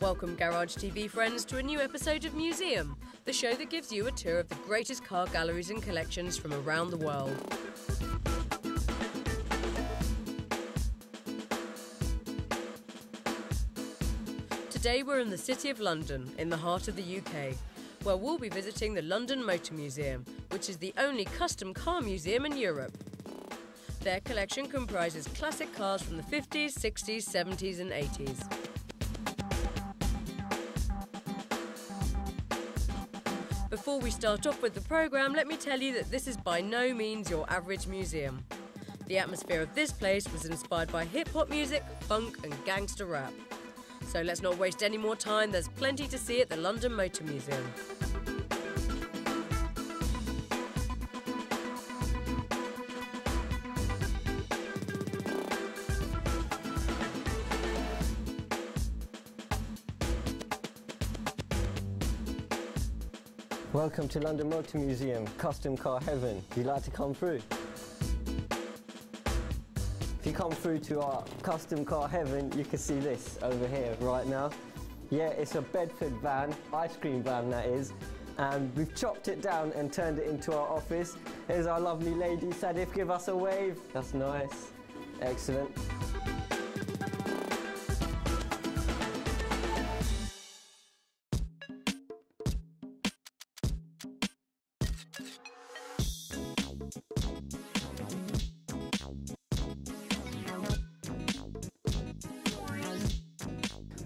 Welcome Garage TV friends to a new episode of Museum, the show that gives you a tour of the greatest car galleries and collections from around the world. Today we're in the City of London, in the heart of the UK, where we'll be visiting the London Motor Museum, which is the only custom car museum in Europe. Their collection comprises classic cars from the 50s, 60s, 70s and 80s. Before we start off with the programme, let me tell you that this is by no means your average museum. The atmosphere of this place was inspired by hip-hop music, funk and gangster rap. So let's not waste any more time, there's plenty to see at the London Motor Museum. Welcome to London Motor Museum, custom car heaven. You'd like to come through? If you come through to our custom car heaven, you can see this over here right now. Yeah, it's a Bedford van, ice cream van that is, and we've chopped it down and turned it into our office. Here's our lovely lady, Asseff, give us a wave. That's nice. Excellent.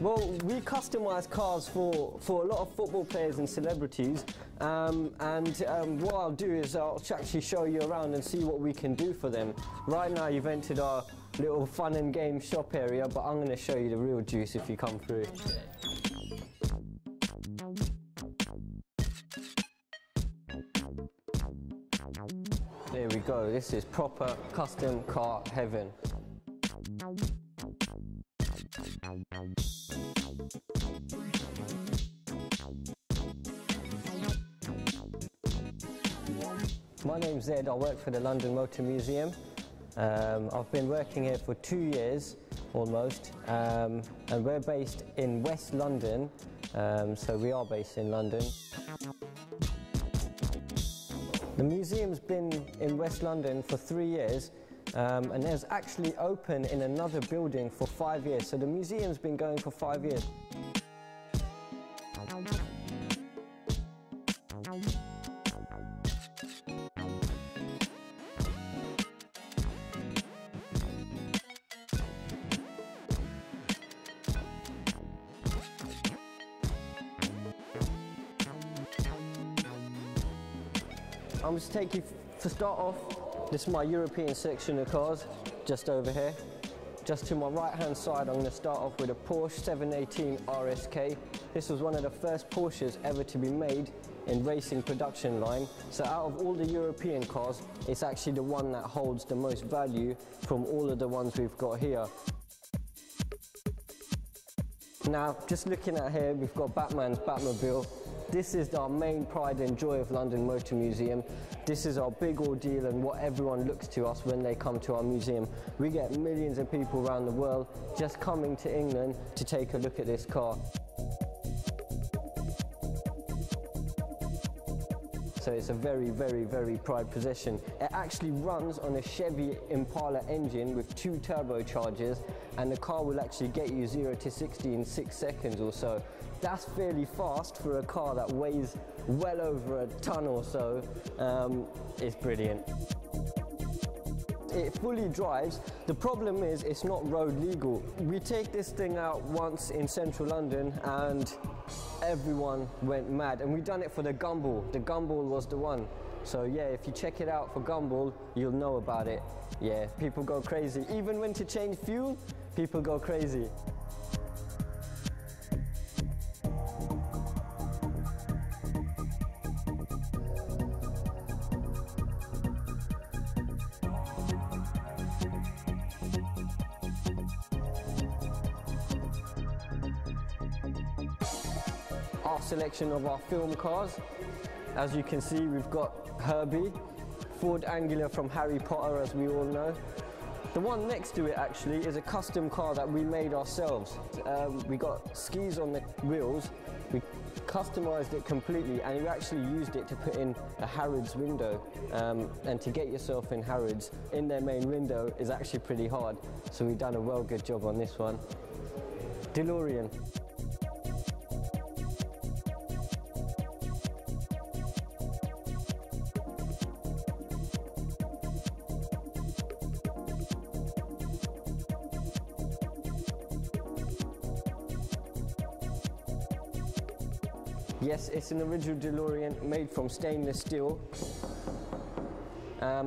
Well, we customise cars for a lot of football players and celebrities, what I'll do is I'll actually show you around and see what we can do for them. Right now you've entered our little fun and game shop area, but I'm going to show you the real juice if you come through. There we go, this is proper custom car heaven. My name's Zed, I work for the London Motor Museum. I've been working here for 2 years, almost, and we're based in West London, so we are based in London. The museum's been in West London for 3 years, and there's actually open in another building for 5 years, so the museum's been going for 5 years. I'm just take you to start off. This is my European section of cars, just over here. Just to my right hand side, I'm going to start off with a Porsche 718 RSK. This was one of the first Porsches ever to be made in racing production line. So out of all the European cars, it's actually the one that holds the most value from all of the ones we've got here. Now, just looking at here, we've got Batman's Batmobile. This is our main pride and joy of London Motor Museum. This is our big ordeal and what everyone looks to us when they come to our museum. We get millions of people around the world just coming to England to take a look at this car. So it's a very, very, very prized possession. It actually runs on a Chevy Impala engine with 2 turbochargers, and the car will actually get you 0 to 60 in 6 seconds or so. That's fairly fast for a car that weighs well over a ton or so. It's brilliant. It fully drives. The problem is it's not road legal. We take this thing out once in central London and everyone went mad, and we done it for the Gumball. The Gumball was the one. So yeah, if you check it out for Gumball, you'll know about it. Yeah, people go crazy. Even when to change fuel, people go crazy. Our selection of our film cars. As you can see, we've got Herbie, Ford Anglia from Harry Potter, as we all know. The one next to it actually is a custom car that we made ourselves. We got skis on the wheels, we customized it completely, and we actually used it to put in a Harrods window. And to get yourself in Harrods in their main window is actually pretty hard, so we've done a well good job on this one. DeLorean. Yes, it's an original DeLorean made from stainless steel. A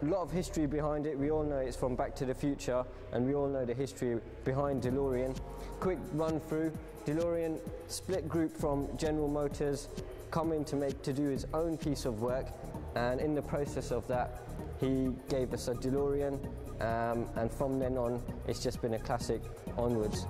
lot of history behind it. We all know it's from Back to the Future, and we all know the history behind DeLorean. Quick run through. DeLorean split group from General Motors, coming to do his own piece of work, and in the process of that he gave us a DeLorean, and from then on it's just been a classic onwards.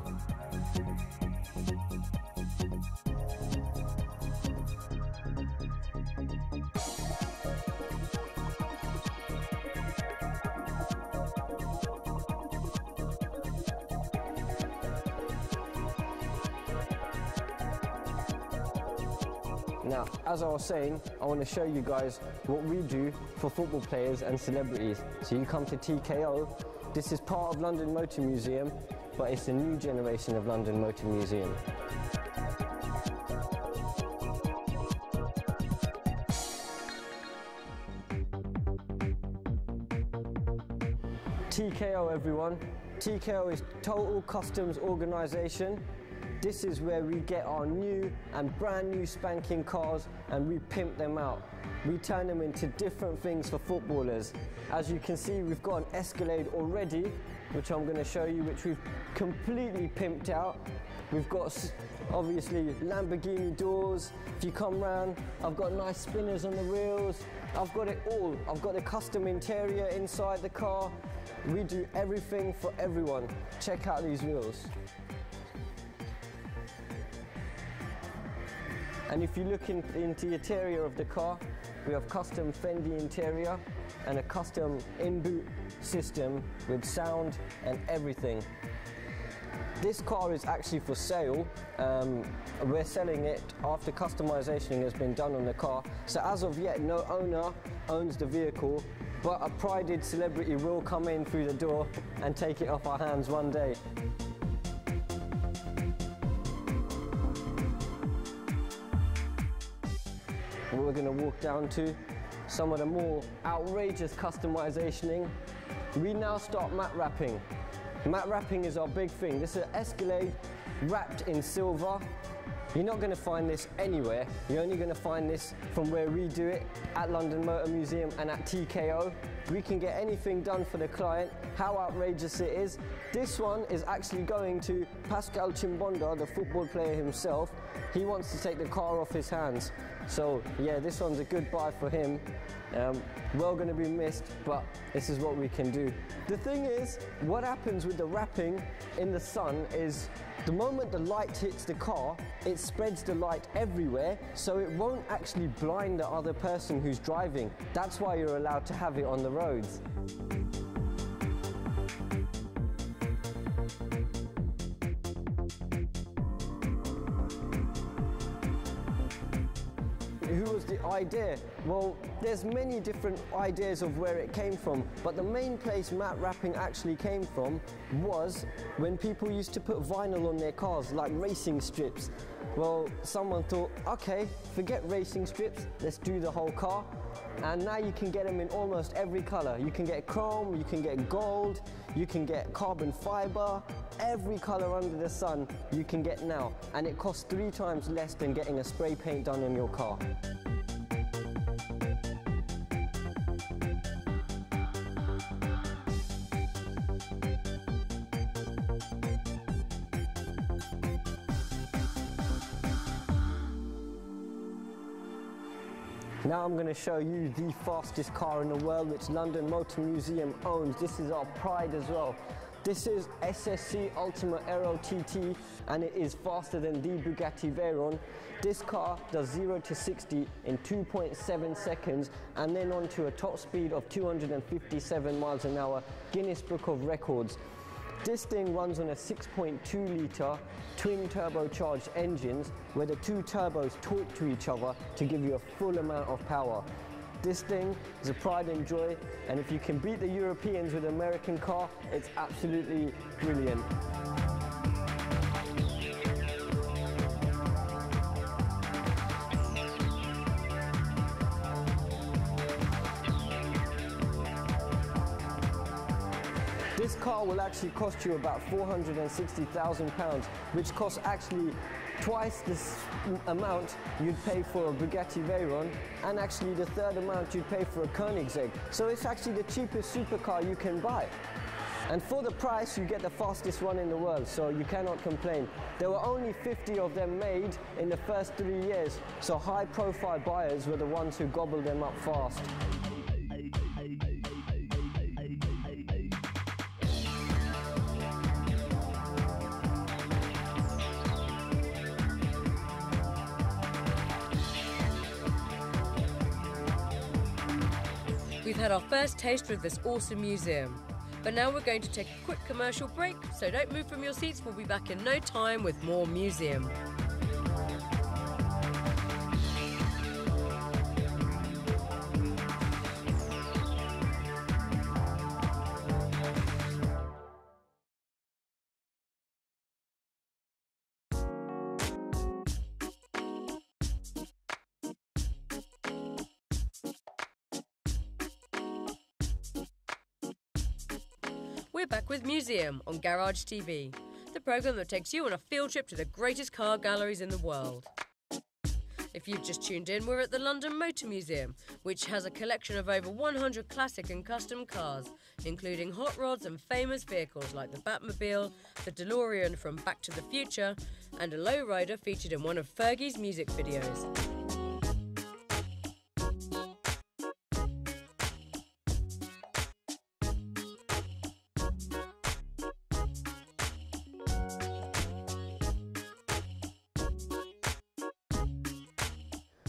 Now, as I was saying, I want to show you guys what we do for football players and celebrities. So you come to TKO, this is part of London Motor Museum, but it's a new generation of London Motor Museum. TKO, everyone. TKO is Total Customs Organisation. This is where we get our new and brand new spanking cars and we pimp them out. We turn them into different things for footballers. As you can see, we've got an Escalade already, which I'm going to show you, which we've completely pimped out. We've got obviously Lamborghini doors. If you come round, I've got nice spinners on the wheels. I've got it all. I've got the custom interior inside the car. We do everything for everyone. Check out these wheels. And if you look into the interior of the car, we have custom Fendi interior and a custom in-boot system with sound and everything. This car is actually for sale. We're selling it after customization has been done on the car. So as of yet, no owner owns the vehicle, but a prided celebrity will come in through the door and take it off our hands one day. We're going to walk down to some of the more outrageous customizationing. We now start matte wrapping. Matte wrapping is our big thing. This is an Escalade wrapped in silver. You're not going to find this anywhere. You're only going to find this from where we do it, at London Motor Museum and at TKO. We can get anything done for the client. How outrageous it is. This one is actually going to Pascal Chimbonda, the football player himself. He wants to take the car off his hands. So yeah, this one's a good buy for him. Well going to be missed, but this is what we can do. The thing is, what happens with the wrapping in the sun is the moment the light hits the car, it spreads the light everywhere, so it won't actually blind the other person who's driving. That's why you're allowed to have it on the roads. Who was the idea? Well, there's many different ideas of where it came from, but the main place matte wrapping actually came from was when people used to put vinyl on their cars, like racing strips. Well, someone thought, okay, forget racing strips, let's do the whole car. And now you can get them in almost every color. You can get chrome, you can get gold, you can get carbon fiber, every color under the sun you can get now. And it costs 3 times less than getting a spray paint done on your car. Now I'm going to show you the fastest car in the world, which London Motor Museum owns. This is our pride as well. This is SSC Ultima Aero TT, and it is faster than the Bugatti Veyron. This car does 0 to 60 in 2.7 seconds and then on to a top speed of 257 miles an hour, Guinness Book of Records. This thing runs on a 6.2 litre twin turbocharged engines where the two turbos talk to each other to give you a full amount of power. This thing is a pride and joy, and if you can beat the Europeans with an American car, it's absolutely brilliant. This car will actually cost you about £460,000, which costs actually twice this amount you'd pay for a Bugatti Veyron, and actually the third amount you'd pay for a Koenigsegg. So it's actually the cheapest supercar you can buy. And for the price, you get the fastest one in the world, so you cannot complain. There were only 50 of them made in the first 3 years, so high-profile buyers were the ones who gobbled them up fast. We've had our first taste with this awesome museum, but now we're going to take a quick commercial break, so don't move from your seats, we'll be back in no time with more museum. We're back with Museum on Garage TV, the programme that takes you on a field trip to the greatest car galleries in the world. If you've just tuned in, we're at the London Motor Museum, which has a collection of over 100 classic and custom cars, including hot rods and famous vehicles like the Batmobile, the DeLorean from Back to the Future, and a lowrider featured in one of Fergie's music videos.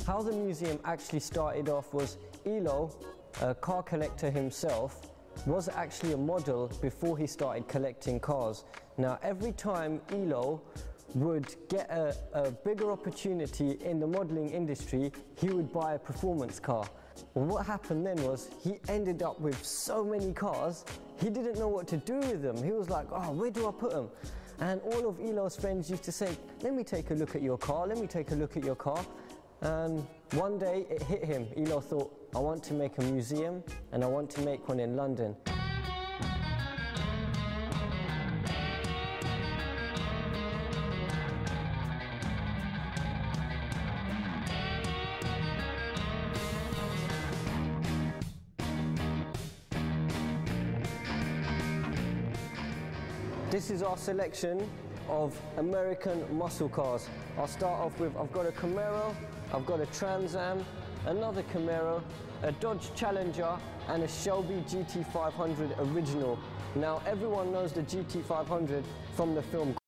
How the museum actually started off was Elo, a car collector himself, was actually a model before he started collecting cars. Now every time Elo would get a bigger opportunity in the modelling industry, he would buy a performance car. Well, what happened then was he ended up with so many cars, he didn't know what to do with them. He was like, oh, where do I put them? And all of Elo's friends used to say, let me take a look at your car, let me take a look at your car. And one day it hit him. Elo thought, I want to make a museum and I want to make one in London. This is our selection of American muscle cars. I'll start off with, I've got a Camaro, I've got a Trans Am, another Camaro, a Dodge Challenger and a Shelby GT500 original. Now everyone knows the GT500 from the film